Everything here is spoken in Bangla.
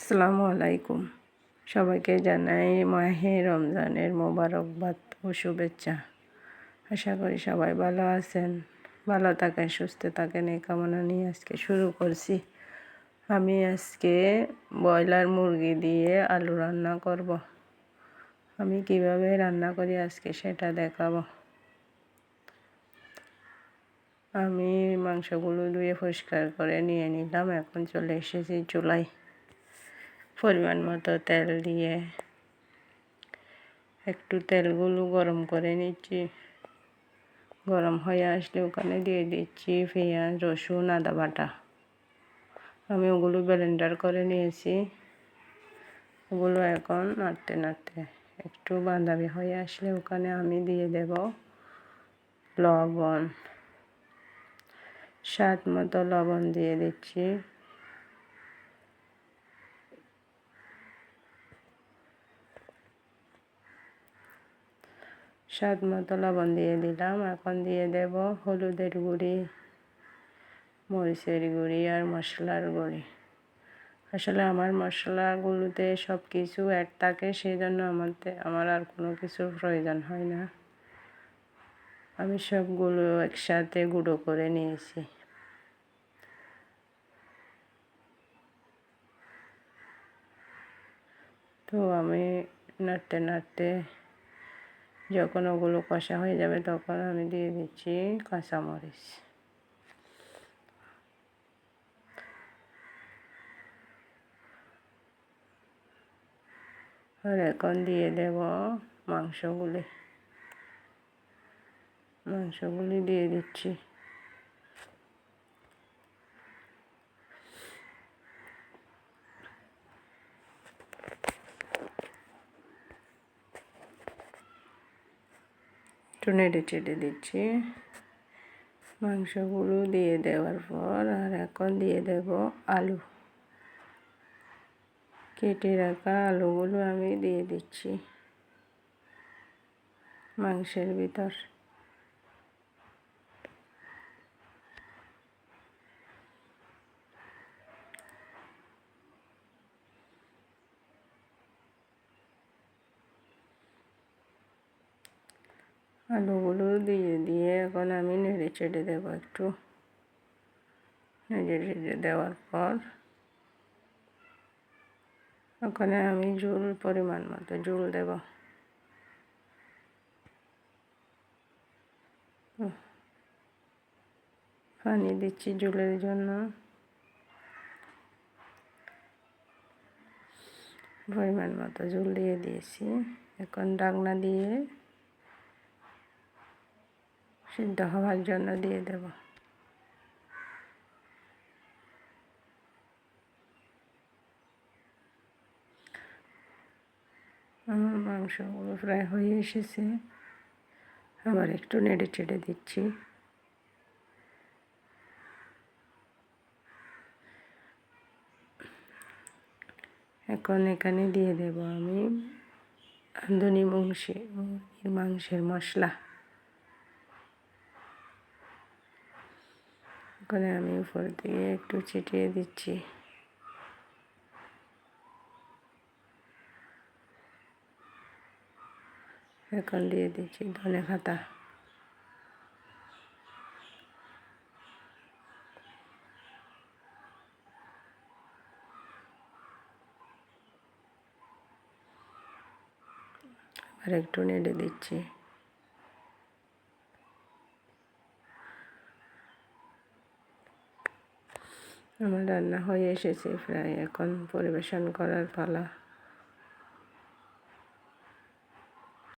আসসালামু আলাইকুম। সবাইকে জানাই মাহে রমজানের মোবারকবাদ ও শুভেচ্ছা। আশা করি সবাই ভালো আছেন, ভালো থাকেন, সুস্থ থাকেন এই কামনা নিয়ে আজকে শুরু করছি। আমি আজকে ব্রয়লার মুরগি দিয়ে আলু রান্না করব। আমি কিভাবে রান্না করি আজকে সেটা দেখাবো। আমি মাংসগুলো ধুয়ে পরিষ্কার করে নিয়ে নিলাম। এখন চলে এসেছি চুলায়। পরিমাণ মতো তেল দিয়ে একটু তেলগুলো গরম করে নিচ্ছি। গরম হয়ে আসলে ওখানে দিয়ে দিচ্ছি পেঁয়াজ, রসুন, আদা বাটা। আমি ওগুলো ব্লেন্ডার করে নিয়েছি। ওগুলো এখন নাড়তে নাড়তে একটু বাদামি হয়ে আসলে ওখানে আমি দিয়ে দেব লবণ। স্বাদ মতো লবণ দিয়ে দিচ্ছি। স্বাদ মতো লবণ দিয়ে দিলাম। এখন দিয়ে দেব হলুদের গুঁড়ি, মরিচের গুঁড়ি আর মশলার গুঁড়ি। আসলে আমার মশলাগুলোতে সব কিছু অ্যাড থাকে, সেই জন্য আমার আর কোনো কিছুর প্রয়োজন হয় না। আমি সবগুলো একসাথে গুঁড়ো করে নিয়েছি। তো আমি নাড়তে নাড়তে যখন ওগুলো কষা হয়ে যাবে তখন আমি দিয়ে দিচ্ছি কাঁচামরিচ। আর এখন দিয়ে দেব মাংসগুলি দিয়ে দিচ্ছি। একটু নেড়ে চেড়ে দিচ্ছি। মাংসগুলো দিয়ে দেওয়ার পর আর এখন দিয়ে দেব আলু। কেটে রাখা আলুগুলো আমি দিয়ে দিচ্ছি মাংসের ভিতর। আলুগুলো দিয়ে এখন আমি নেড়ে চেড়ে দেবো। একটু নেড়ে চেড়ে দেওয়ার পর ওখানে আমি পরিমাণ মতো ঝোল দেব। পানি দিচ্ছি ঝোলের জন্য। পরিমাণ মতো ঝোল দিয়ে দিয়েছি। এখন ঢাকনা দিয়ে সিদ্ধ হওয়ার জন্য দিয়ে দেব। আমার মাংসগুলো প্রায় হয়ে এসেছে। আবার একটু নেড়ে চেড়ে দিচ্ছি। এখন এখানে দিয়ে দেব আমি রাঁধুনি মাংসের মশলা। ওখানে আমি উপর দিয়ে একটু ছিটিয়ে দিচ্ছি। এখন দিয়ে দিচ্ছি ধনেপাতা। আর একটু নেড়ে দিচ্ছি। আমার রান্না হয়ে এসেছে প্রায়। এখন পরিবেশন করার পালা।